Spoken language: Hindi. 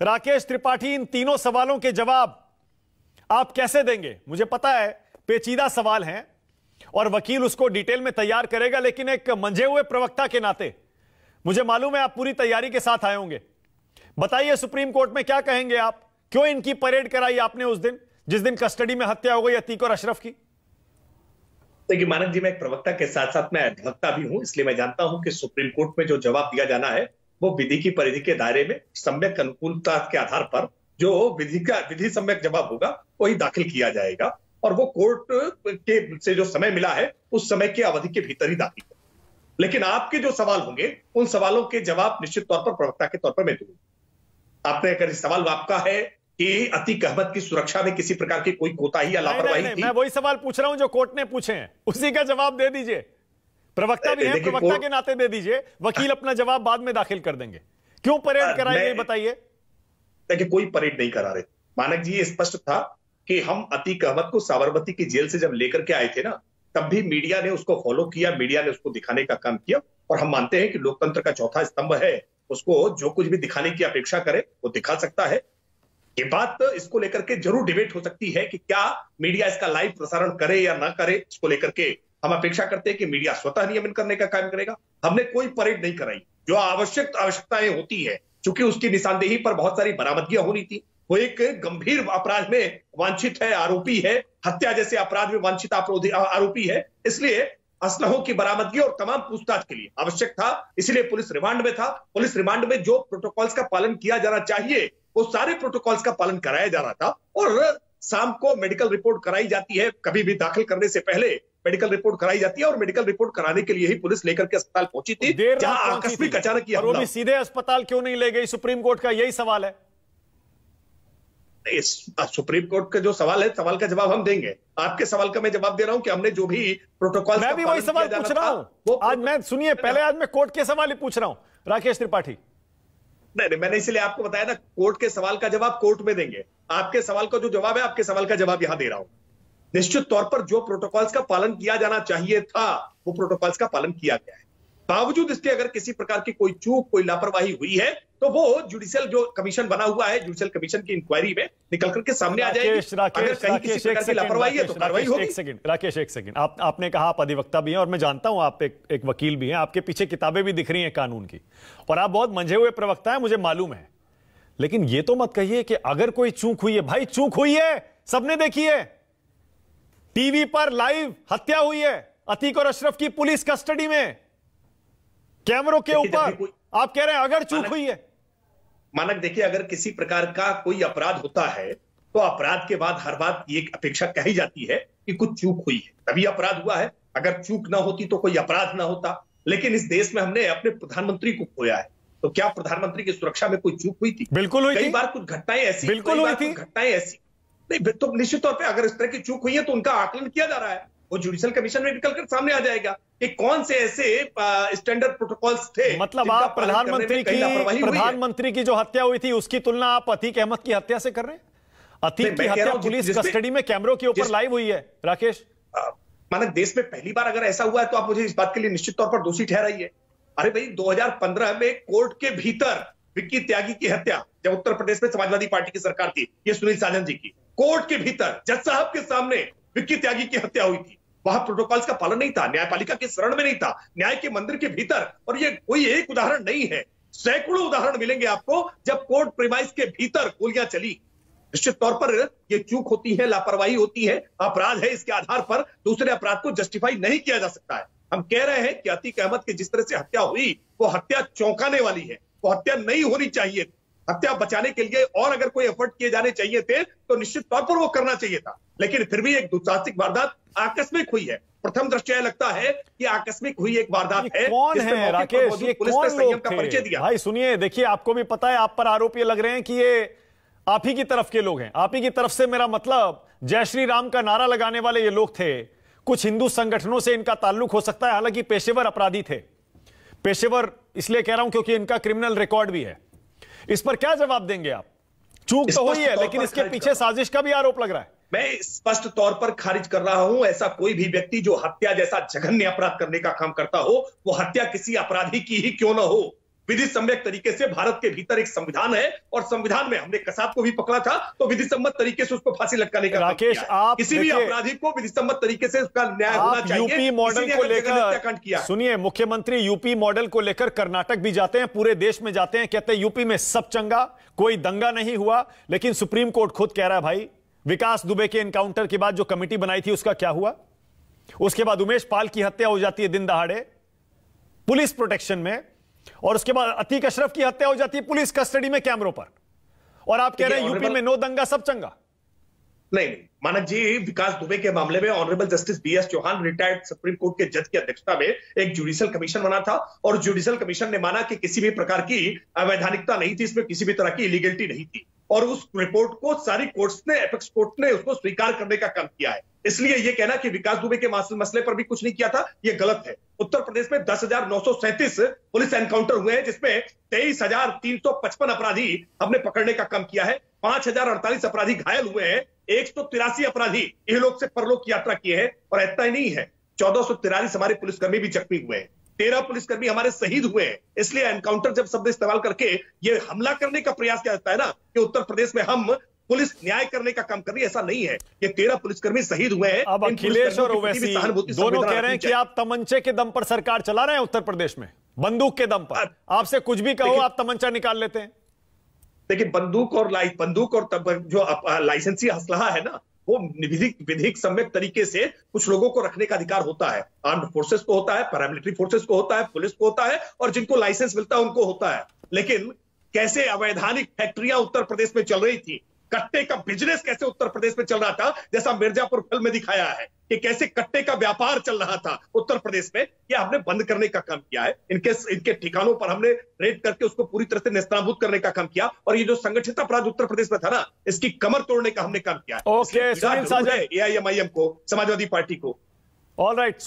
राकेश त्रिपाठी, इन तीनों सवालों के जवाब आप कैसे देंगे? मुझे पता है पेचीदा सवाल हैं और वकील उसको डिटेल में तैयार करेगा, लेकिन एक मंझे हुए प्रवक्ता के नाते मुझे मालूम है आप पूरी तैयारी के साथ आए होंगे। बताइए, सुप्रीम कोर्ट में क्या कहेंगे आप? क्यों इनकी परेड कराई आपने उस दिन जिस दिन कस्टडी में हत्या हो गई अतीक और अशरफ की? देखिए मानक जी, मैं एक प्रवक्ता के साथ साथ मैं अधिवक्ता भी हूं, इसलिए मैं जानता हूं कि सुप्रीम कोर्ट में जो जवाब दिया जाना है वो विधि की परिधि के दायरे में सम्यक अनुकूलता के आधार पर जो विधि सम्यक जवाब होगा वही दाखिल किया जाएगा और वो कोर्ट के से जो समय मिला है उस समय की अवधि के भीतर ही दाखिल होगा। लेकिन आपके जो सवाल होंगे उन सवालों के जवाब निश्चित तौर पर प्रवक्ता के तौर पर मैं दूंगा। आपने अगर सवाल आपका है कि अतीक अहमद की सुरक्षा में किसी प्रकार की कोई कोताही या लापरवाही थी, मैं वही सवाल पूछ रहा हूं जो कोर्ट ने पूछे हैं, उसी का जवाब दे दीजिए। प्रवक्ता भी है, प्रवक्ता के नाते दे दीजिए, वकील अपना जवाब बाद में दाखिल कर देंगे। क्यों परेड कराई गई बताइए? देखिए कोई परेड नहीं करा रहे मानक जी, ये स्पष्ट था कि हम अतीक अहमद को साबरमती की जेल से जब लेकर के आए थे ना, तब भी मीडिया ने उसको फॉलो किया, मीडिया ने उसको दिखाने का काम किया और हम मानते हैं कि लोकतंत्र का चौथा स्तंभ है, उसको जो कुछ भी दिखाने की अपेक्षा करे वो दिखा सकता है। ये बात इसको लेकर के जरूर डिबेट हो सकती है कि क्या मीडिया इसका लाइव प्रसारण करे या ना करे, इसको लेकर के हम अपेक्षा करते हैं कि मीडिया स्वतः नियमन करने का काम करेगा। हमने कोई परेड नहीं कराई, जो आवश्यकताएं होती है, चूंकि उसकी निशानदेही पर बहुत सारी बरामदगियां होनी थी, वो एक गंभीर अपराध में वांछित है, आरोपी है, हत्या जैसे अपराध में वांछित आरोपी है, इसलिए असलहों की बरामदगी और तमाम पूछताछ के लिए आवश्यक था, इसलिए पुलिस रिमांड में था। पुलिस रिमांड में जो प्रोटोकॉल्स का पालन किया जाना चाहिए वो सारे प्रोटोकॉल्स का पालन कराया जा रहा था और शाम को मेडिकल रिपोर्ट कराई जाती है, कभी भी दाखिल करने से पहले मेडिकल रिपोर्ट कराई जाती है और मेडिकल रिपोर्ट कराने के लिए ही पुलिस लेकर के अस्पताल पहुंची थी, जहां आकस्मिक अचानक ये हमला। सीधे अस्पताल क्यों नहीं ले गई? सुप्रीम कोर्ट का यही सवाल है। सुप्रीम कोर्ट का जो सवाल है, सवाल का जवाब हम देंगे। आपके सवाल का मैं जवाब दे रहा हूं कि हमने जो भी प्रोटोकॉल, मैं भी वही सवाल पूछ रहा हूं आज। मैं सुनिए, पहले आज मैं कोर्ट के सवाल ही पूछ रहा हूं राकेश त्रिपाठी। नहीं, मैंने इसलिए आपको बताया ना, कोर्ट के सवाल का जवाब कोर्ट में देंगे। आपके सवाल का जो जवाब है, आपके सवाल का जवाब यहां दे रहा हूं। निश्चित तौर पर जो प्रोटोकॉल्स का पालन किया जाना चाहिए था वो प्रोटोकॉल्स का पालन किया गया है। बावजूद इसके अगर किसी प्रकार की कोई चूक, कोई लापरवाही हुई है तो वो जुडिशियल जो कमीशन बना हुआ है, जुडिशियल कमीशन की इंक्वायरी में निकल करके सामने आ जाएगी। अगर कहीं किसी प्रकार की लापरवाही है तो कार्रवाई होगी। राकेश एक सेकंड, आपने कहा आप अधिवक्ता भी हैं और मैं जानता हूं आप एक वकील भी हैं, आपके पीछे किताबें भी दिख रही हैं कानून की और आप बहुत मंझे हुए प्रवक्ता हैं, मुझे मालूम है। लेकिन ये तो मत कहिए कि अगर कोई चूक हुई है, भाई चूक हुई है, सबने देखी है, टीवी पर लाइव हत्या हुई है अतीक और अशरफ की पुलिस कस्टडी में, कैमरों के ऊपर। आप कह रहे हैं अगर चूक हुई है? मानक देखिए, अगर किसी प्रकार का कोई अपराध होता है तो अपराध के बाद हर बात ये अपेक्षा कही जाती है कि कुछ चूक हुई है तभी अपराध हुआ है। अगर चूक ना होती तो कोई अपराध ना होता। लेकिन इस देश में हमने अपने प्रधानमंत्री को खोया है, तो क्या प्रधानमंत्री की सुरक्षा में कोई चूक हुई थी? बिल्कुल हुई थी। कई बार कुछ घटनाएं ऐसी, बिल्कुल हुई थी। घटनाएं ऐसी नहीं, तो निश्चित तौर पे अगर इस तरह की चूक हुई है तो उनका आकलन किया जा रहा है, वो जुडिशियल कमीशन में निकलकर सामने आ जाएगा कि कौन से ऐसे स्टैंडर्ड प्रोटोकॉल्स थे। मतलब आप प्रधानमंत्री की जो हत्या हुई थी उसकी तुलना आप अतीक अहमद की हत्या से कर रहे हैं? अतीक की हत्या पुलिस कस्टडी में कैमरों के ऊपर लाइव हुई है राकेश। मानक देश में पहली बार अगर ऐसा हुआ है तो आप मुझे इस बात के लिए निश्चित तौर पर दोषी ठहराइए। अरे भाई, 2015 में कोर्ट के भीतर विक्की त्यागी की हत्या, जब उत्तर प्रदेश में समाजवादी पार्टी की सरकार थी, ये सुनील साजन जी की, कोर्ट के भीतर जज साहब के सामने विक्की त्यागी की हत्या हुई थी। वहां प्रोटोकॉल्स का पालन नहीं था, न्यायपालिका के शरण में नहीं था, न्याय के मंदिर के भीतर। और ये कोई एक उदाहरण नहीं है, सैकड़ों उदाहरण मिलेंगे आपको जब कोर्ट प्रीमाइस के भीतर गोलियां चली। निश्चित तौर पर ये चूक होती है, लापरवाही होती है, अपराध है, इसके आधार पर दूसरे अपराध को जस्टिफाई नहीं किया जा सकता है। हम कह रहे हैं कि अतीक अहमद की जिस तरह से हत्या हुई वो हत्या चौंकाने वाली है, वो हत्या नहीं होनी चाहिए। हत्या बचाने के लिए और अगर कोई एफर्ट किए जाने चाहिए थे तो निश्चित तौर पर वो करना चाहिए था। लेकिन फिर भी एक दुस्साहसिक वारदात आकस्मिक हुई है। प्रथम दृष्टया लगता है कि आकस्मिक हुई एक वारदात है। कौन है राकेश? ये पुलिस ने संयम का परिचय दिया। भाई सुनिए, देखिए आपको भी पता है, आप पर आरोप ये लग रहे हैं कि ये आप ही की तरफ के लोग हैं। आप ही की तरफ से मेरा मतलब जय श्री राम का नारा लगाने वाले ये लोग थे। कुछ हिंदू संगठनों से इनका ताल्लुक हो सकता है, हालांकि पेशेवर अपराधी थे। पेशेवर इसलिए कह रहा हूं क्योंकि इनका क्रिमिनल रिकॉर्ड भी है। इस पर क्या जवाब देंगे आप? चूक तो हुई है लेकिन इसके पीछे साजिश का भी आरोप लग रहा है। मैं स्पष्ट तौर पर खारिज कर रहा हूं, ऐसा कोई भी व्यक्ति जो हत्या जैसा जघन्य अपराध करने का काम करता हो, वो हत्या किसी अपराधी की ही क्यों ना हो, विधि सम्यक तरीके से भारत के भीतर एक संविधान है और संविधान में हमने कसाब को भी पकड़ा था तो विधि सम्मत तरीके से उसको फांसी लटकाने का राकेश, आप किसी भी अपराधी को विधि सम्मत तरीके से उसका न्याय होना चाहिए। यूपी मॉडल को लेकर सुनिए, मुख्यमंत्री यूपी मॉडल को लेकर कर्नाटक भी जाते हैं, पूरे देश में जाते हैं, कहते हैं यूपी में सब चंगा, कोई दंगा नहीं हुआ। लेकिन सुप्रीम कोर्ट खुद कह रहा है भाई विकास दुबे के एनकाउंटर के बाद जो कमेटी बनाई थी उसका क्या हुआ? उसके बाद उमेश पाल की हत्या हो जाती है दिन दहाड़े पुलिस प्रोटेक्शन में, और उसके बाद अतीक अशरफ की हत्या हो जाती है पुलिस कस्टडी में कैमरों पर, और आप कह रहे हैं यूपी में नो दंगा सब चंगा। नहीं मानक जी, विकास दुबे के मामले में honourable justice BS Chauhan retired supreme court के जज की अध्यक्षता में एक जुडिशियल कमीशन बना था और जुडिशियल कमीशन ने माना कि किसी भी प्रकार की अवैधानिकता नहीं थी, इसमें किसी भी तरह की इलीगलिटी नहीं थी, और उस रिपोर्ट को सारी कोर्ट्स ने, एपेक्स कोर्ट ने उसको स्वीकार करने का काम किया है। इसलिए ये कहना कि विकास दुबे के मसले पर भी कुछ नहीं किया था, ये गलत है। उत्तर प्रदेश में 10,937 पुलिस एनकाउंटर हुए हैं, जिसमें 23,355 अपराधी हमने पकड़ने का काम किया है, 5,048 अपराधी घायल हुए हैं, 183 अपराधी इहलोक से परलोक की यात्रा किए हैं, और इतना ही नहीं है, 1443 हमारे पुलिसकर्मी भी जख्मी हुए हैं, 13 पुलिसकर्मी हमारे शहीद हुए हैं। इसलिए एनकाउंटर जब शब्द इस्तेमाल करके ये हमला करने का प्रयास किया जाता है ना कि उत्तर प्रदेश में हम पुलिस न्याय करने का काम कर रही है, ऐसा नहीं है। ये 13 पुलिसकर्मी शहीद हुए हैं। अब अखिलेश और ओवैसी दोनों कह रहे हैं कि आप तमंचे के दम पर सरकार चला रहे हैं उत्तर प्रदेश में, बंदूक के दम पर। आपसे कुछ भी कहो आप तमंचा निकाल लेते हैं। देखिए बंदूक और जो लाइसेंसी असलहा है ना, वो विधिक सम्यक तरीके से कुछ लोगों को रखने का अधिकार होता है। आर्म्ड फोर्सेस को होता है, पैरामिलिट्री फोर्सेस को होता है, पुलिस को होता है, और जिनको लाइसेंस मिलता है उनको होता है। लेकिन कैसे अवैधानिक फैक्ट्रियां उत्तर प्रदेश में चल रही थी, कट्टे का बिजनेस कैसे उत्तर प्रदेश में चल रहा था, जैसा मिर्जापुर फिल्म में दिखाया है कि कैसे कट्टे का व्यापार चल रहा था उत्तर प्रदेश में, यह हमने बंद करने का काम किया है। इनके ठिकानों पर हमने रेड करके उसको पूरी तरह से नेस्तनाबूद करने का काम किया, और ये जो संगठित अपराध उत्तर प्रदेश में था ना, इसकी कमर तोड़ने का हमने काम किया है। ओके, एआईएमआईएम को, समाजवादी पार्टी को। All right.